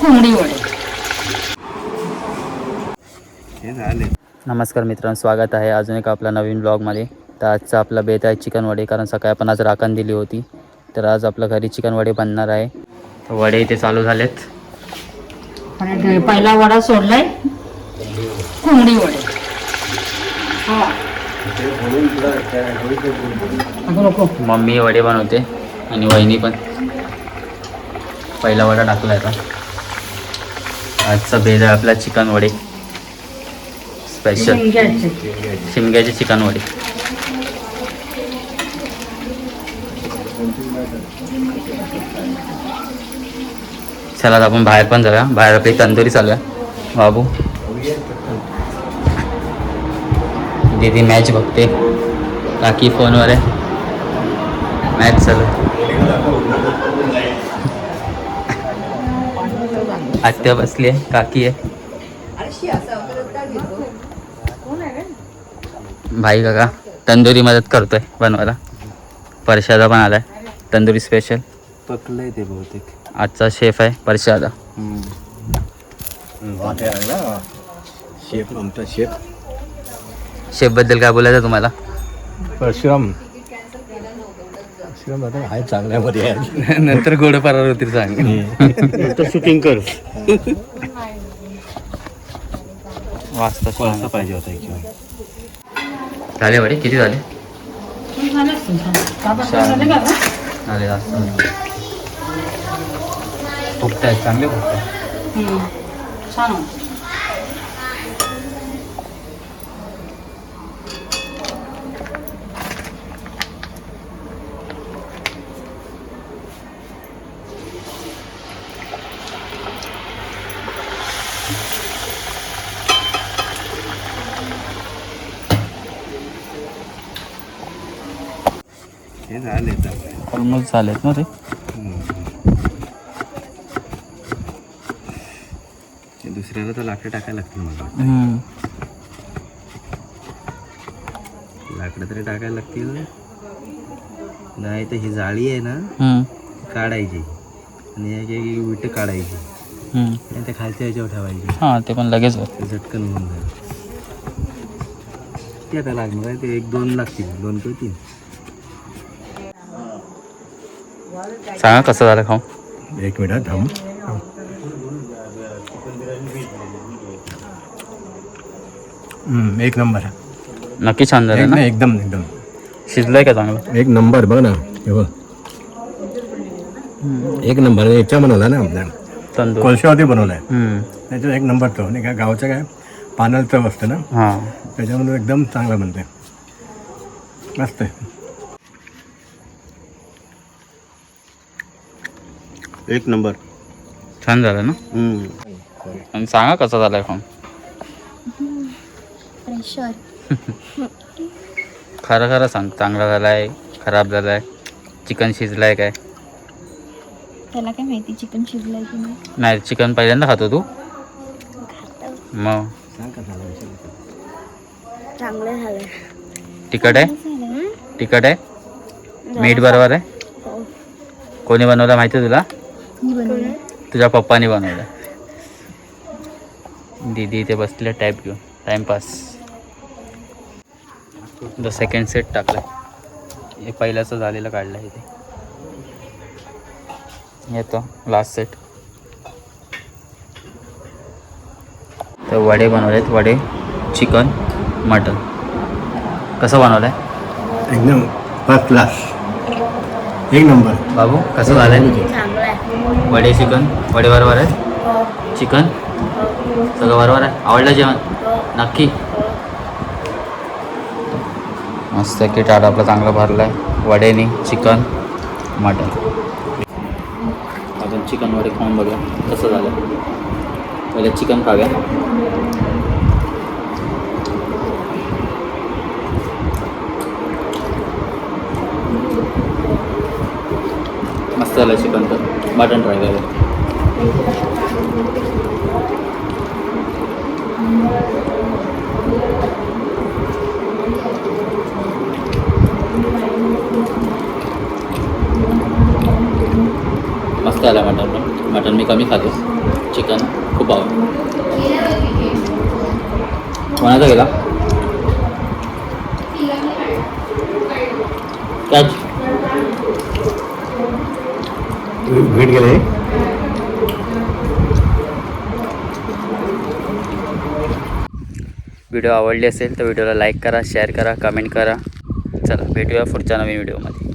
कोंबडी वडे. नमस्कार मित्रांनो, स्वागत आहे अजून एक आपला नवीन ब्लॉगमध्ये. तर आजचा आपला बेत आहे चिकन वडे, कारण सकाळी आपण आज राखण दिली होती. तर आज आपल्या घरी चिकन वडे बनणार आहे. वडे इथे चालू झालेत. आणि पहिला वडा सोडलाय कोंबडी वडे. मम्मी वडे बनवते आणि वहिनी पण. पहिला वडा टाकला आता. आजचा बेत आहे आपला चिकन वडे स्पेशल. शिमग्याचे चिकन वडे. चला आता आपण बाहेर पण जाऊया. बाहेर आपली तंदुरी चालू आहे. बाबू दीदी मॅच बघते, काकी फोनवर आहे. मॅच चालू आहे. आत्या बसली आहे, काकी आहे, भाई काका तंदुरी मदत करतोय बनवायला. परशादा पण आलाय तंदुरी स्पेशल. पकलंय ते बहुतेक. आजचा शेफ आहे परशादा. शेफ आमचा शेफ. शेफ बद्दल काय बोलायचं तुम्हाला? परशुराम आता आहे चांगल्यामध्ये आहे. नंतर गोड पारावर होतील सांग. शूटिंग कर. वाजता कोणता पाहिजे होता एक झाले वडे? किती झाले? झाले जास्त फुगतायत, चांगले फुगतायत. छान. हे झाले ऑलमोस्ट झालेत ना ते. दुसऱ्याला तर लाकडं टाकायला लागतील मला. लाकडं तरी टाकायला लागतील. नाही तर ही जाळी आहे ना काढायची आणि एक विट काढायची आणि त्या खालच्या ह्याच्यावर ठेवायची. हां, ते पण लगेच झटकन होऊन जाईल. ते आता लागणार आहे ते 1-2 लागतील, 2 किंवा 3. सांगा कसं झालं खाऊ. 1 मिनिट थांब. एक नंबर. नक्की छान झालं ना? एकदम शिजलंय का चांगलं? एक नंबर. बघ ना, हे बघ, एक नंबर. याच्या बनवला ना आपल्या तंदूर कोळशावरती बनवलाय. त्याच्यात एक नंबर चव नाही का. गावचं काय पानाला चव असतं ना, हां, त्याच्यामध्ये एकदम चांगला बनते. मस्त आहे. एक नंबर. छान झालं ना? आणि सांगा कसं झालंय खाऊन. खरं खरं सांग, चांगला झालाय, खराब झालाय, चिकन शिजलाय काय? त्याला काय माहिती चिकन शिजलंय की नाही. नाही, चिकन पहिल्यांदा खातो तू? मग चांगलं झालं. तिखट आहे? तिखट आहे? मीठ बरोबर आहे? कोणी बनवलं माहिती आहे तुला? मी बनवलं. तुझ्या पप्पानी बनवलं. दीदी इथे बसले टाईप घेऊन, टाइमपास. द सेकंड सेट टाकला. हे पहिल्याचं झालेलं काढलं आहे इथे. येतो लास्ट सेट. तर वडे बनवलेत. वडे, चिकन, मटन. कसं बनवलं आहे? एकदम फर्स्ट क्लास. एक नंबर. बाबू कसं झालं आहे? चांगलं आहे. वडे, चिकन. वडे बरोबर आहे? चिकन सगळं बरोबर आहे? आवडलं जेवण? नक्की. मस्त की टाट आपला चांगला भरला आहे वडेनी, चिकन, मटन. आपण चिकन वडे खाऊन बघूया कसं झालं. पहिले चिकन खाऊया. मस्त झालं चिकन. तर मटन ट्राय करूया. मस्त आला मटन पण. मटन मी कमी खातो, चिकन खूप आवडतं. कोणाचा गेला कॅच भेट गेले. व्हिडिओ आवडली असेल तर व्हिडिओला लाईक करा, शेअर करा, कमेंट करा. चला भेटूया पुढच्या नवीन व्हिडिओमध्ये.